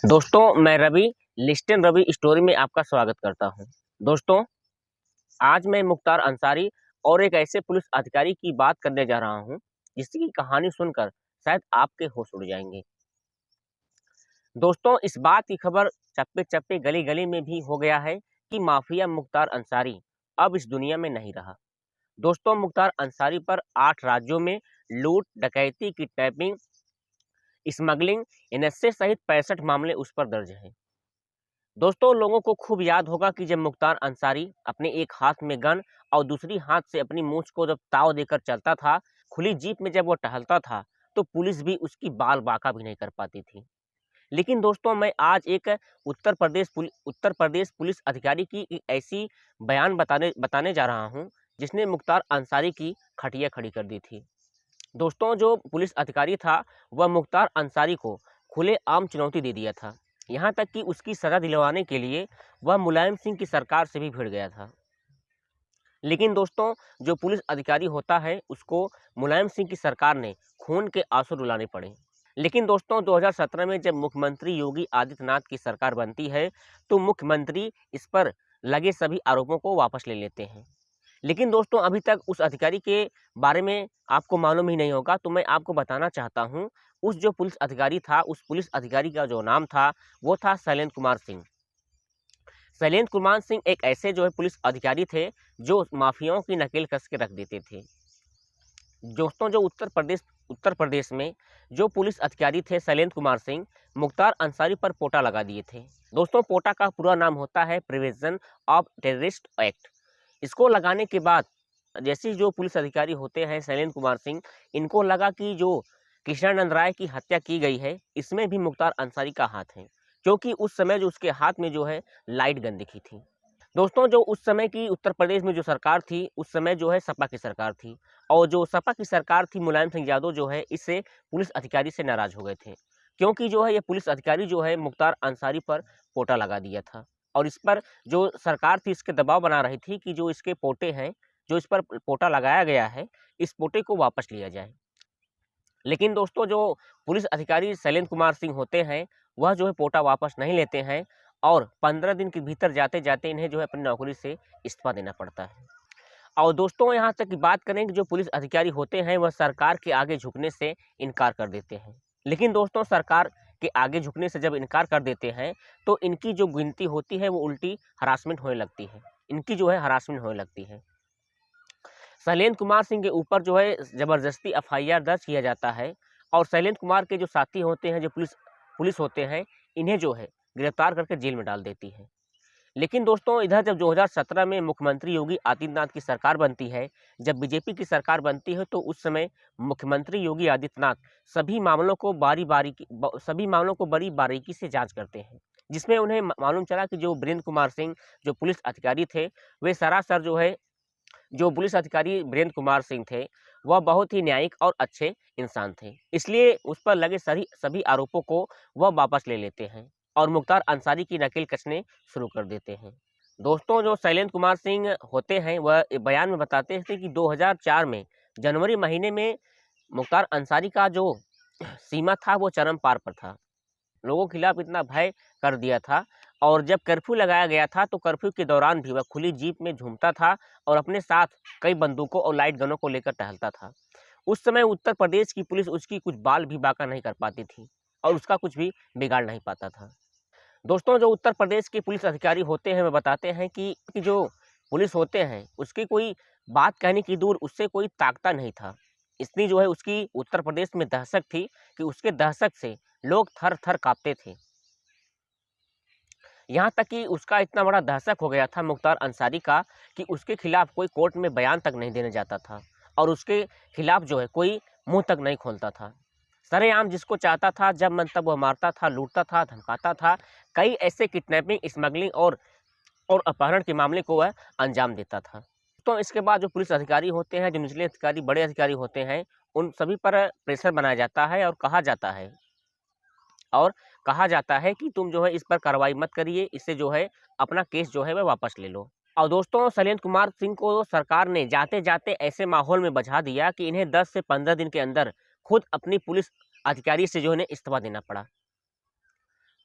दोस्तों मैं रवि लिस्टन रवि स्टोरी में आपका स्वागत करता हूं। दोस्तों आज मैं मुख्तार अंसारी और एक ऐसे पुलिस अधिकारी की बात करने जा रहा हूं जिसकी कहानी सुनकर शायद आपके होश उड़ जाएंगे। दोस्तों इस बात की खबर चप्पे चप्पे गली गली में भी हो गया है कि माफिया मुख्तार अंसारी अब इस दुनिया में नहीं रहा। दोस्तों मुख्तार अंसारी पर 8 राज्यों में लूट, डकैती, किडनैपिंग, स्मगलिंग, एनएसए सहित 65 मामले उस पर दर्ज हैं। दोस्तों लोगों को खूब याद होगा कि जब मुख्तार अंसारी अपने एक हाथ में गन और दूसरी हाथ से अपनी मूंछ को जब ताव देकर चलता था, खुली जीप में जब वो टहलता था, तो पुलिस भी उसकी बाल बाका भी नहीं कर पाती थी। लेकिन दोस्तों मैं आज एक उत्तर प्रदेश पुलिस अधिकारी की एक ऐसी बयान बताने बताने जा रहा हूं जिसने मुख्तार अंसारी की खटिया खड़ी कर दी थी। दोस्तों जो पुलिस अधिकारी था वह मुख्तार अंसारी को खुलेआम चुनौती दे दिया था। यहाँ तक कि उसकी सजा दिलवाने के लिए वह मुलायम सिंह की सरकार से भी भिड़ गया था। लेकिन दोस्तों जो पुलिस अधिकारी होता है उसको मुलायम सिंह की सरकार ने खून के आंसू रुलाने पड़े। लेकिन दोस्तों 2017 में जब मुख्यमंत्री योगी आदित्यनाथ की सरकार बनती है तो मुख्यमंत्री इस पर लगे सभी आरोपों को वापस ले लेते हैं। लेकिन दोस्तों अभी तक उस अधिकारी के बारे में आपको मालूम ही नहीं होगा, तो मैं आपको बताना चाहता हूं उस जो पुलिस अधिकारी था, उस पुलिस अधिकारी का जो नाम था वो था शैलेंद्र कुमार सिंह। शैलेंद्र कुमार सिंह एक ऐसे जो है पुलिस अधिकारी थे जो माफियाओं की नकेल कस के रख देते थे। दोस्तों जो उत्तर प्रदेश में जो पुलिस अधिकारी थे शैलेंद्र कुमार सिंह, मुख्तार अंसारी पर पोटा लगा दिए थे। दोस्तों पोटा का पूरा नाम होता है प्रिवेंशन ऑफ टेररिस्ट एक्ट। इसको लगाने के बाद जैसे जो पुलिस अधिकारी होते हैं शैलेंद्र कुमार सिंह, इनको लगा कि जो कृष्णानंद राय की हत्या की गई है इसमें भी मुख्तार अंसारी का हाथ है, क्योंकि उस समय जो उसके हाथ में जो है लाइट गन दिखी थी। दोस्तों जो उस समय की उत्तर प्रदेश में जो सरकार थी उस समय जो है सपा की सरकार थी, और जो सपा की सरकार थी मुलायम सिंह यादव जो है इससे पुलिस अधिकारी से नाराज हो गए थे, क्योंकि जो है ये पुलिस अधिकारी जो है मुख्तार अंसारी पर पोटा लगा दिया था। और इस पर जो सरकार थी इसके दबाव बना रही थी कि जो इसके पोटे हैं, जो इस पर पोटा लगाया गया है, इस पोटे को वापस लिया जाए। लेकिन दोस्तों जो पुलिस अधिकारी शैलेंद्र कुमार सिंह होते हैं वह जो है पोटा वापस नहीं लेते हैं, और 15 दिन के भीतर जाते जाते इन्हें जो है अपनी नौकरी से इस्तीफा देना पड़ता है। और दोस्तों यहाँ तक की बात करें कि जो पुलिस अधिकारी होते हैं वह सरकार के आगे झुकने से इनकार कर देते हैं। लेकिन दोस्तों सरकार के आगे झुकने से जब इनकार कर देते हैं तो इनकी जो गिनती होती है वो उल्टी हरासमेंट होने लगती है, इनकी जो है हरासमेंट होने लगती है। शैलेंद्र कुमार सिंह के ऊपर जो है ज़बरदस्ती एफआईआर दर्ज किया जाता है, और शैलेंद्र कुमार के जो साथी होते हैं, जो पुलिस होते हैं, इन्हें जो है गिरफ्तार करके जेल में डाल देती है। लेकिन दोस्तों इधर जब 2017 में मुख्यमंत्री योगी आदित्यनाथ की सरकार बनती है, जब बीजेपी की सरकार बनती है, तो उस समय मुख्यमंत्री योगी आदित्यनाथ सभी मामलों को बड़ी बारीकी से जांच करते हैं, जिसमें उन्हें मालूम चला कि जो वीरेंद्र कुमार सिंह जो पुलिस अधिकारी थे, वे सरासर जो है जो पुलिस अधिकारी वीरेंद्र कुमार सिंह थे वह बहुत ही न्यायिक और अच्छे इंसान थे, इसलिए उस पर लगे सभी आरोपों को वह वापस ले लेते हैं और मुख्तार अंसारी की नकेल कसने शुरू कर देते हैं। दोस्तों जो शैलेंद्र कुमार सिंह होते हैं वह बयान में बताते थे कि 2004 में जनवरी महीने में मुख्तार अंसारी का जो सीमा था वो चरम पार पर था। लोगों के खिलाफ इतना भय कर दिया था, और जब कर्फ्यू लगाया गया था तो कर्फ्यू के दौरान भी वह खुली जीप में झूमता था और अपने साथ कई बंदूकों और लाइट गनों को लेकर टहलता था। उस समय उत्तर प्रदेश की पुलिस उसकी कुछ बाल भी बाका नहीं कर पाती थी और उसका कुछ भी बिगाड़ नहीं पाता था। दोस्तों जो उत्तर प्रदेश के पुलिस अधिकारी होते हैं वे बताते हैं कि जो पुलिस होते हैं उसकी कोई बात कहने की दूर, उससे कोई ताकता नहीं था। इतनी जो है उसकी उत्तर प्रदेश में दहशत थी कि उसके दहशत से लोग थर थर कांपते थे। यहाँ तक कि उसका इतना बड़ा दहशत हो गया था मुख्तार अंसारी का कि उसके खिलाफ कोई कोर्ट में बयान तक नहीं देने जाता था, और उसके खिलाफ जो है कोई मुंह तक नहीं खोलता था। सरेआम जिसको चाहता था जब मन तब वह मारता था, लूटता था, धमकाता था। कई ऐसे किडनैपिंग, स्मगलिंग और अपहरण के मामले को वह अंजाम देता था। तो इसके बाद जो पुलिस अधिकारी होते हैं, जो निचले अधिकारी, बड़े अधिकारी होते हैं, उन सभी पर प्रेशर बनाया जाता है और कहा जाता है कि तुम जो है इस पर कार्रवाई मत करिए, इससे जो है अपना केस जो है वह वापस ले लो। और दोस्तों शैलेंद्र कुमार सिंह को सरकार ने जाते जाते ऐसे माहौल में बचा दिया कि इन्हें 10 से 15 दिन के अंदर खुद अपनी पुलिस अधिकारी से जो है इस्तीफा देना पड़ा।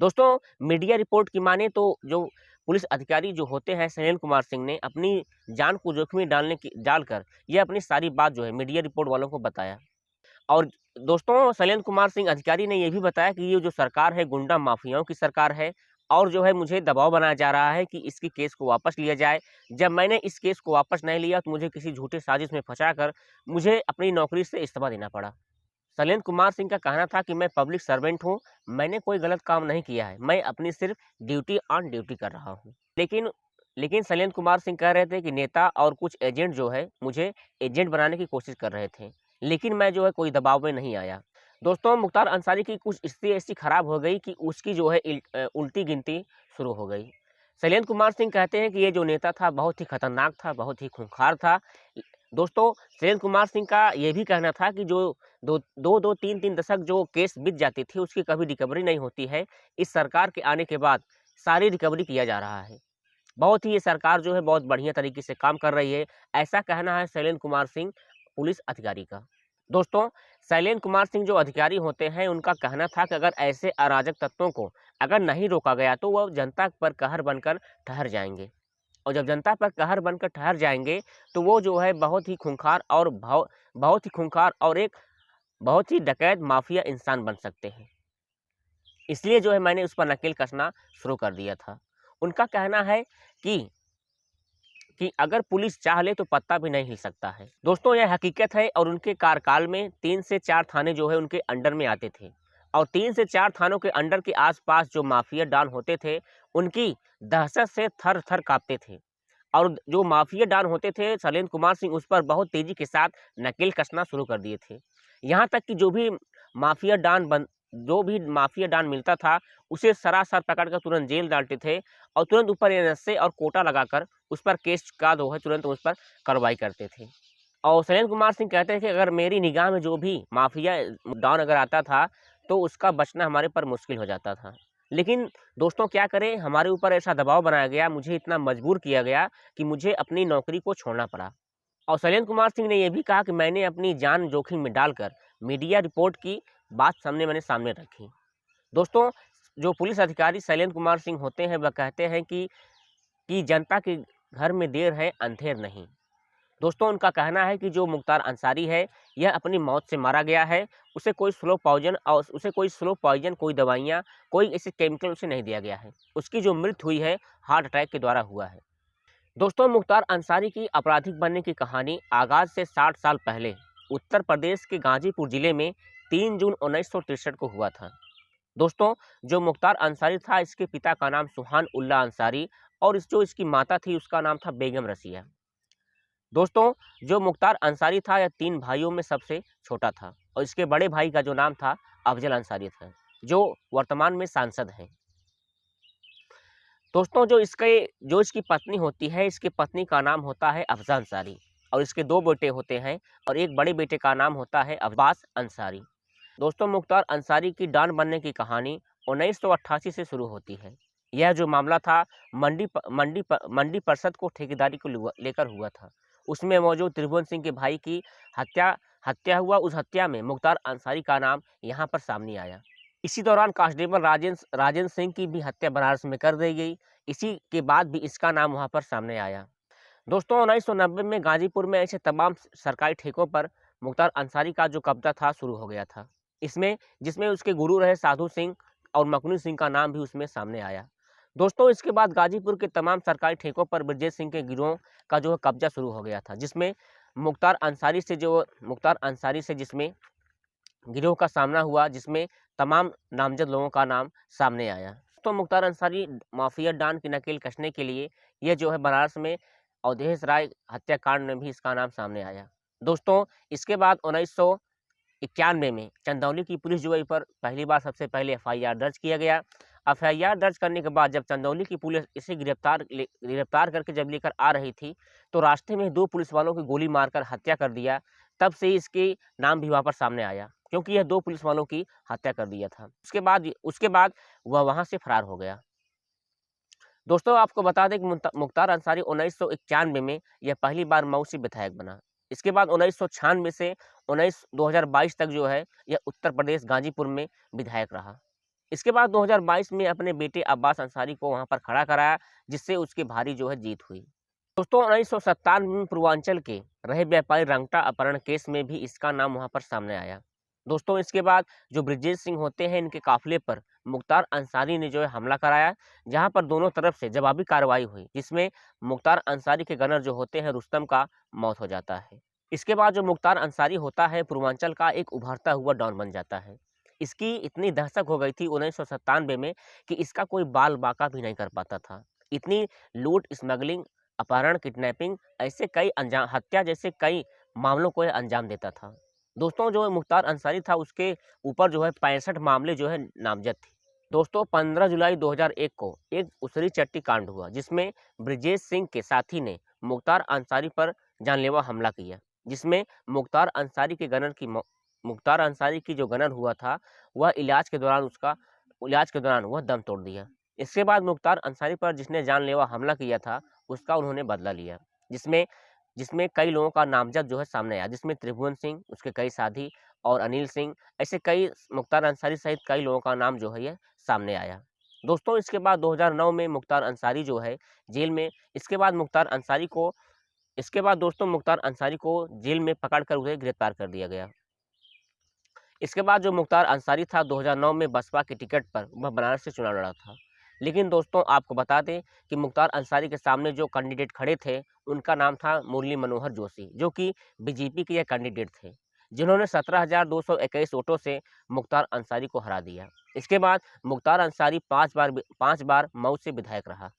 दोस्तों मीडिया रिपोर्ट की माने तो जो पुलिस अधिकारी जो होते हैं शैलेंद्र कुमार सिंह ने अपनी जान को जोखिम में डालकर ये अपनी सारी बात जो है मीडिया रिपोर्ट वालों को बताया। और दोस्तों शैलेंद्र कुमार सिंह अधिकारी ने ये भी बताया कि ये जो सरकार है गुंडा माफियाओं की सरकार है और जो है मुझे दबाव बनाया जा रहा है कि इसकी केस को वापस लिया जाए। जब मैंने इस केस को वापस नहीं लिया तो मुझे किसी झूठे साजिश में फंसाकर मुझे अपनी नौकरी से इस्तीफा देना पड़ा। शैलेंद्र कुमार सिंह का कहना था कि मैं पब्लिक सर्वेंट हूँ, मैंने कोई गलत काम नहीं किया है, मैं अपनी सिर्फ ड्यूटी ऑन ड्यूटी कर रहा हूँ। लेकिन लेकिन शैलेंद्र कुमार सिंह कह रहे थे कि नेता और कुछ एजेंट जो है मुझे एजेंट बनाने की कोशिश कर रहे थे, लेकिन मैं जो है कोई दबाव में नहीं आया। दोस्तों मुख्तार अंसारी की कुछ स्थिति ऐसी खराब हो गई कि उसकी जो है उल्टी गिनती शुरू हो गई। शैलेंद्र कुमार सिंह कहते हैं कि ये जो नेता था बहुत ही खतरनाक था, बहुत ही खूंखार था। दोस्तों शैलेंद्र कुमार सिंह का ये भी कहना था कि जो दो 3 दशक जो केस बीत जाती थी उसकी कभी रिकवरी नहीं होती है। इस सरकार के आने के बाद सारी रिकवरी किया जा रहा है। बहुत ही ये सरकार जो है बहुत बढ़िया तरीके से काम कर रही है, ऐसा कहना है शैलेंद्र कुमार सिंह पुलिस अधिकारी का। दोस्तों शैलेंद्र कुमार सिंह जो अधिकारी होते हैं उनका कहना था कि अगर ऐसे अराजक तत्वों को अगर नहीं रोका गया तो वह जनता पर कहर बनकर ठहर जाएंगे, और जब जनता पर कहर बनकर ठहर जाएंगे तो वो जो है बहुत ही खूंखार और बहुत ही खूंखार और एक बहुत ही डकैत माफिया इंसान बन सकते हैं। इसलिए जो है मैंने उस पर नकेल कसना शुरू कर दिया था। उनका कहना है कि अगर पुलिस चाह ले तो पत्ता भी नहीं हिल सकता है। दोस्तों यह हकीकत है और उनके कार्यकाल में 3 से 4 थाने जो है उनके अंडर में आते थे और 3 से 4 थानों के अंडर के आसपास जो माफिया डॉन होते थे उनकी दहशत से थर थर कांपते थे। और जो माफिया डॉन होते थे शैलेंद्र कुमार सिंह उस पर बहुत तेजी के साथ नकेल कसना शुरू कर दिए थे। यहाँ तक कि माफिया डॉन बन जो भी माफिया डॉन मिलता था उसे सरासर पकड़कर तुरंत जेल डालते थे और तुरंत ऊपर एनएसए और कोटा लगाकर उस पर केस का जो है तुरंत उस पर कार्रवाई करते थे। और शैलेंद्र कुमार सिंह कहते हैं कि अगर मेरी निगाह में जो भी माफिया डॉन अगर आता था तो उसका बचना हमारे पर मुश्किल हो जाता था। लेकिन दोस्तों क्या करें, हमारे ऊपर ऐसा दबाव बनाया गया, मुझे इतना मजबूर किया गया कि मुझे अपनी नौकरी को छोड़ना पड़ा। और शैलेंद्र कुमार सिंह ने यह भी कहा कि मैंने अपनी जान जोखिम में डालकर मीडिया रिपोर्ट की बात मैंने सामने रखी। दोस्तों जो पुलिस अधिकारी शैलेंद्र कुमार सिंह होते हैं वह कहते हैं कि जनता के घर में देर है अंधेर नहीं। दोस्तों उनका कहना है कि जो मुख्तार अंसारी है यह अपनी मौत से मारा गया है, उसे कोई स्लो पॉइजन कोई दवाइयाँ कोई ऐसे केमिकल उसे नहीं दिया गया है। उसकी जो मृत्यु हुई है हार्ट अटैक के द्वारा हुआ है। दोस्तों मुख्तार अंसारी की आपराधिक बनने की कहानी आगाज से 60 साल पहले उत्तर प्रदेश के गाजीपुर जिले में 3 जून 1963 को हुआ था। दोस्तों जो मुख्तार अंसारी था इसके पिता का नाम सुहान उल्लाह अंसारी और इसकी माता थी उसका नाम था बेगम रसिया। दोस्तों जो मुख्तार अंसारी था यह 3 भाइयों में सबसे छोटा था और इसके बड़े भाई का जो नाम था अफजल अंसारी था जो वर्तमान में सांसद हैं। दोस्तों जो इसकी पत्नी होती है इसकी पत्नी का नाम होता है अफजा अंसारी और इसके 2 बेटे होते हैं और एक बड़े बेटे का नाम होता है अब्बास अंसारी। दोस्तों मुख्तार अंसारी की डॉन बनने की कहानी 1988 से शुरू होती है। यह जो मामला था मंडी परिषद को ठेकेदारी को लेकर हुआ था। उसमें मौजूद त्रिभुवन सिंह के भाई की हत्या हत्या हुआ। उस हत्या में मुख्तार अंसारी का नाम यहाँ पर सामने आया। इसी दौरान कांस्टेबल राजेंद्र सिंह की भी हत्या बनारस में कर दी गई। इसी के बाद भी इसका नाम वहाँ पर सामने आया। दोस्तों 1990 में गाजीपुर में ऐसे तमाम सरकारी ठेकों पर मुख्तार अंसारी का जो कब्जा था शुरू हो गया था। जिसमें उसके गुरु रहे साधु सिंह और मखनू सिंह का नाम भी उसमें सामने आया। दोस्तों इसके बाद गाजीपुर के तमाम सरकारी ठेकों पर ब्रजेश सिंह के गिरोह का जो है कब्जा शुरू हो गया था, जिसमें मुख्तार अंसारी से जिसमें गिरोह का सामना हुआ, जिसमें तमाम नामजद लोगों का नाम सामने आया। तो मुख्तार अंसारी माफिया डॉन की नकेल कसने के लिए यह जो है बनारस में अवधेश राय हत्याकांड में भी इसका नाम सामने आया। दोस्तों इसके बाद 1991 में चंदौली की पुलिस जो है पर पहली बार सबसे पहले एफआईआर दर्ज किया गया। एफआईआर दर्ज करने के बाद जब चंदौली की पुलिस इसे गिरफ्तार करके जब लेकर आ रही थी तो रास्ते में 2 पुलिस वालों की गोली मारकर हत्या कर दिया। तब से इसके नाम भी वहाँ पर सामने आया क्योंकि यह 2 पुलिस वालों की हत्या कर दिया था। उसके बाद वह वहाँ से फरार हो गया। दोस्तों आपको बता दें कि मुख्तार अंसारी 1991 में यह पहली बार मऊ से विधायक बना। इसके बाद 1996 से 2022 तक जो है यह उत्तर प्रदेश गाजीपुर में विधायक रहा। इसके बाद 2022 में अपने बेटे अब्बास अंसारी को वहां पर खड़ा कराया, जिससे उसकी भारी जो है जीत हुई। दोस्तों 1997 में पूर्वांचल के रहे व्यापारी रंगटा अपहरण केस में भी इसका नाम वहां पर सामने आया। दोस्तों इसके बाद जो ब्रिजेश सिंह होते हैं, इनके काफिले पर मुख्तार अंसारी ने जो है हमला कराया, जहां पर दोनों तरफ से जवाबी कार्रवाई हुई, जिसमें मुख्तार अंसारी के गनर जो होते हैं रुस्तम का मौत हो जाता है। इसके बाद जो मुख्तार अंसारी होता है पूर्वांचल का एक उभरता हुआ डॉन बन जाता है। इसकी इतनी दहशत हो गई थी 1997 में कि इसका कोई बाल बाका भी नहीं कर पाता था। इतनी लूट, स्मगलिंग, अपहरण, किडनैपिंग, ऐसे कई अंजाम, हत्या जैसे कई मामलों को यह अंजाम देता था। दोस्तों जो मुख्तार अंसारी था उसके ऊपर जो है 65 मामले जो है नामजद थे। दोस्तों 15 जुलाई 2001 को एक उसरी चट्टी कांड हुआ, जिसमें ब्रिजेश सिंह के साथी ने मुख्तार अंसारी पर जानलेवा हमला किया, जिसमें मुख्तार अंसारी की जो गनर हुआ था वह इलाज के दौरान वह दम तोड़ दिया। इसके बाद मुख्तार अंसारी पर जिसने जानलेवा हमला किया था उसका उन्होंने बदला लिया, जिसमें जिसमें कई लोगों का नामजद जो है सामने आया, जिसमें त्रिभुवन सिंह, उसके कई साथी और अनिल सिंह, ऐसे कई मुख्तार अंसारी सहित कई लोगों का नाम जो है ये सामने आया। दोस्तों इसके बाद 2009 में मुख्तार अंसारी जो है जेल में इसके बाद दोस्तों मुख्तार अंसारी को जेल में पकड़कर उसे गिरफ्तार कर दिया गया। इसके बाद जो मुख्तार अंसारी था 2009 में बसपा की टिकट पर वह बनारस से चुनाव लड़ा था। लेकिन दोस्तों आपको बता दें कि मुख्तार अंसारी के सामने जो कैंडिडेट खड़े थे उनका नाम था मुरली मनोहर जोशी, जो कि बीजेपी के यह कैंडिडेट थे, जिन्होंने 17,221 वोटों से मुख्तार अंसारी को हरा दिया। इसके बाद मुख्तार अंसारी पाँच बार मऊ से विधायक रहा।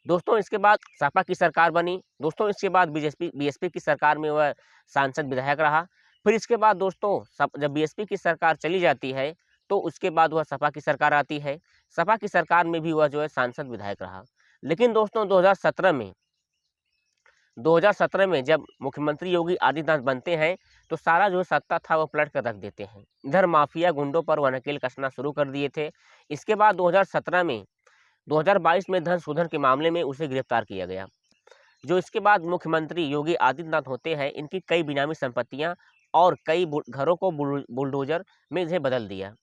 दोस्तों इसके बाद सपा की सरकार बनी। दोस्तों इसके बाद बीएसपी की सरकार में वह सांसद विधायक रहा। फिर इसके बाद दोस्तों जब बीएसपी की सरकार चली जाती है तो उसके बाद वह सपा की सरकार आती है। सपा की सरकार में भी वह जो है सांसद विधायक रहा। लेकिन दोस्तों 2017 में जब मुख्यमंत्री योगी आदित्यनाथ बनते हैं तो सारा जो सत्ता था वो पलट कर रख देते हैं। इधर माफिया गुंडों पर वह नकेल कसना शुरू कर दिए थे। इसके बाद 2022 में धन शोधन के मामले में उसे गिरफ्तार किया गया। जो इसके बाद मुख्यमंत्री योगी आदित्यनाथ होते हैं, इनकी कई बेनामी संपत्तियां और कई घरों को बुलडोजर में इसे बदल दिया।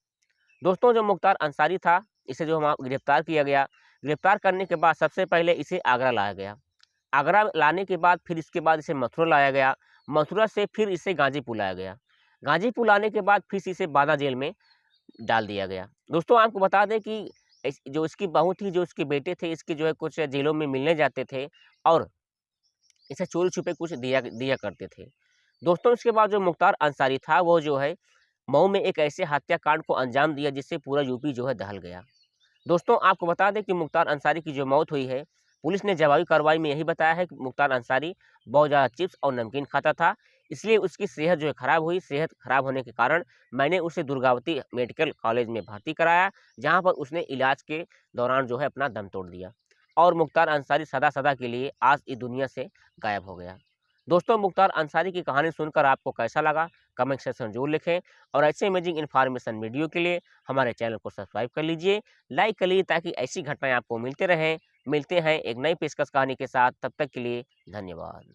दोस्तों जो मुख्तार अंसारी था इसे जो हम गिरफ्तार किया गया, गिरफ्तार करने के बाद सबसे पहले इसे आगरा लाया गया। आगरा लाने के बाद फिर इसके बाद इसे मथुरा लाया गया। मथुरा से फिर इसे गाजीपुर लाया गया। गाजीपुर लाने के बाद फिर इसे बांदा जेल में डाल दिया गया। दोस्तों आपको बता दें कि जो इसकी बहू थी, जो इसके बेटे थे, इसके जो है कुछ जेलों में मिलने जाते थे और इसे चोरी छुपे कुछ दिया करते थे। दोस्तों इसके बाद जो मुख्तार अंसारी था वो जो है मऊ में एक ऐसे हत्याकांड को अंजाम दिया जिससे पूरा यूपी जो है दहल गया। दोस्तों आपको बता दें कि मुख्तार अंसारी की जो मौत हुई है, पुलिस ने जवाबी कार्रवाई में यही बताया है कि मुख्तार अंसारी बहुत ज़्यादा चिप्स और नमकीन खाता था, इसलिए उसकी सेहत जो है खराब हुई। सेहत खराब होने के कारण मैंने उसे दुर्गावती मेडिकल कॉलेज में भर्ती कराया, जहां पर उसने इलाज के दौरान जो है अपना दम तोड़ दिया और मुख्तार अंसारी सदा के लिए आज इस दुनिया से गायब हो गया। दोस्तों मुख्तार अंसारी की कहानी सुनकर आपको कैसा लगा, कमेंट सेक्शन में जरूर लिखें और ऐसे अमेजिंग इन्फॉर्मेशन वीडियो के लिए हमारे चैनल को सब्सक्राइब कर लीजिए, लाइक कर लीजिए, ताकि ऐसी घटनाएं आपको मिलते रहें। मिलते हैं एक नई पेशकश कहानी के साथ, तब तक के लिए धन्यवाद।